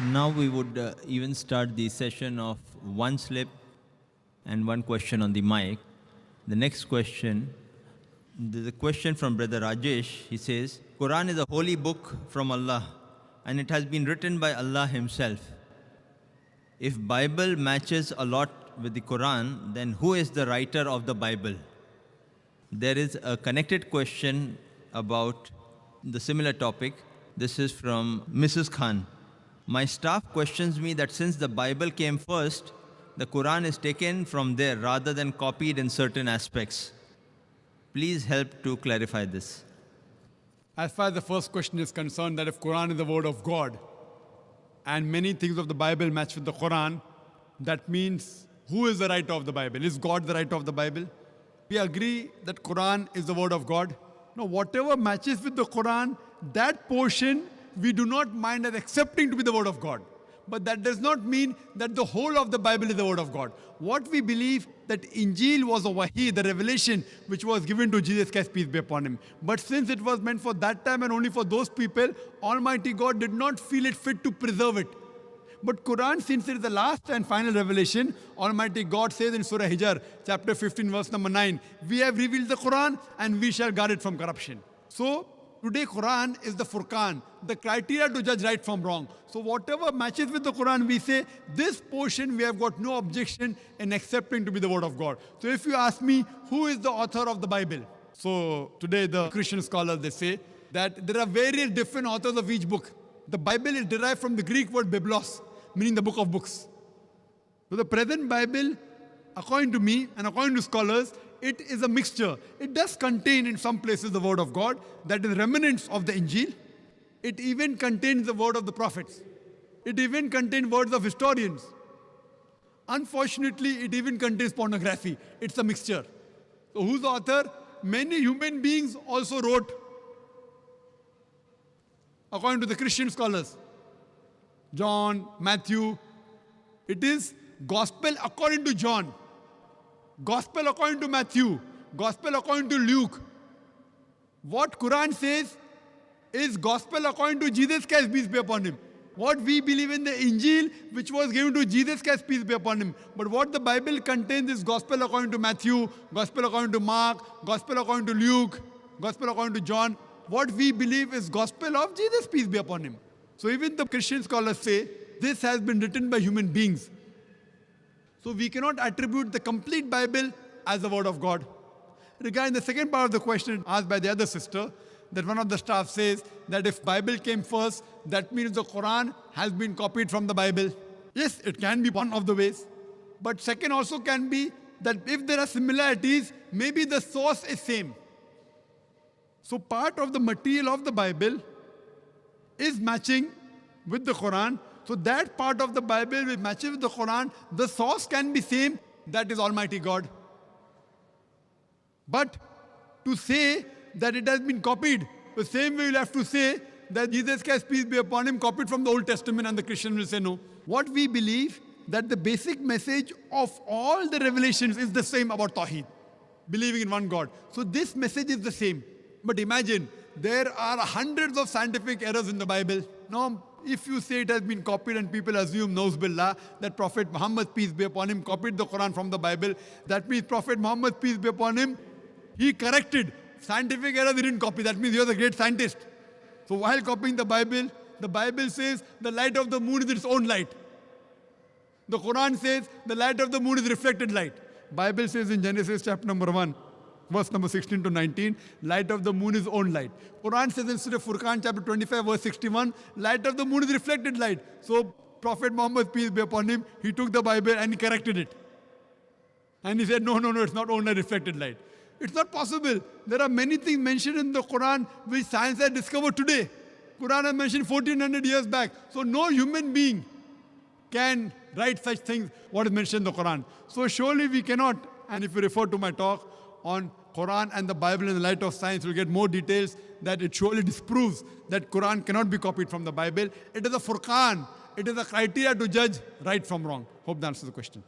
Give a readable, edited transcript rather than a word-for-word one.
Now we would even start the session of one slip and one question on the mic. The next question, there's a question from Brother Rajesh. He says, Quran is a holy book from Allah and it has been written by Allah Himself. If Bible matches a lot with the Quran, then who is the writer of the Bible? There is a connected question about the similar topic. This is from Mrs. Khan. My staff questions me that since the Bible came first, the Quran is taken from there rather than copied in certain aspects. Please help to clarify this. As far as the first question is concerned, that if Quran is the word of God and many things of the Bible match with the Quran, that means who is the writer of the Bible? Is God the writer of the Bible? We agree that Quran is the word of God. Now, whatever matches with the Quran, that portion we do not mind as accepting to be the word of God. But that does not mean that the whole of the Bible is the word of God. What we believe that Injil was a wahi, the revelation which was given to Jesus Christ, peace be upon him. But since it was meant for that time and only for those people, Almighty God did not feel it fit to preserve it. But Quran, since it is the last and final revelation, Almighty God says in Surah Hijr, chapter 15, verse number 9, we have revealed the Quran and we shall guard it from corruption. So, today Quran is the Furqan, the criteria to judge right from wrong. So whatever matches with the Quran, we say, this portion we have got no objection in accepting to be the word of God. So if you ask me, who is the author of the Bible? So today the Christian scholars, they say that there are various different authors of each book. The Bible is derived from the Greek word biblos, meaning the book of books. So the present Bible, according to me and according to scholars, it is a mixture. It does contain in some places the word of God, that is remnants of the Injil. It even contains the word of the prophets. It even contains words of historians. Unfortunately, it even contains pornography. It's a mixture. So who's the author? Many human beings also wrote, according to the Christian scholars. John, Matthew. It is gospel according to John. Gospel according to Matthew, gospel according to Luke. What Quran says is gospel according to Jesus Christ, peace be upon him. What we believe in the Injil, which was given to Jesus Christ, peace be upon him. But what the Bible contains is gospel according to Matthew, gospel according to Mark, gospel according to Luke, gospel according to John. What we believe is gospel of Jesus, peace be upon him. So even the Christian scholars say, this has been written by human beings. So we cannot attribute the complete Bible as the word of God. Regarding the second part of the question asked by the other sister, that one of the staff says that if Bible came first, that means the Quran has been copied from the Bible. Yes, it can be one of the ways. But second also can be that if there are similarities, maybe the source is same. So part of the material of the Bible is matching with the Quran. So that part of the Bible which matches with the Quran, the source can be same, that is Almighty God. But to say that it has been copied, the same way you'll have to say that Jesus Christ, peace be upon him, copied from the Old Testament, and the Christian will say no. What we believe, that the basic message of all the revelations is the same about Tawheed, believing in one God. So this message is the same. But imagine, there are hundreds of scientific errors in the Bible. Now, if you say it has been copied and people assume, Nauz that Prophet Muhammad, peace be upon him, copied the Quran from the Bible, that means Prophet Muhammad, peace be upon him, he corrected. Scientific errors he didn't copy. That means he was a great scientist. So while copying the Bible says the light of the moon is its own light. The Quran says the light of the moon is reflected light. Bible says in Genesis chapter number 1, verse number 16 to 19, light of the moon is own light. Quran says in Surah Furqan chapter 25 verse 61, light of the moon is reflected light. So Prophet Muhammad, peace be upon him, he took the Bible and he corrected it. And he said, no, it's not own light, reflected light. It's not possible. There are many things mentioned in the Quran which science has discovered today. Quran has mentioned 1400 years back. So no human being can write such things, what is mentioned in the Quran. So surely we cannot, and if you refer to my talk on Quran and the Bible in the light of science, you'll get more details that it surely disproves that Quran cannot be copied from the Bible. It is a Furqan. It is a criteria to judge right from wrong. Hope that answers the question.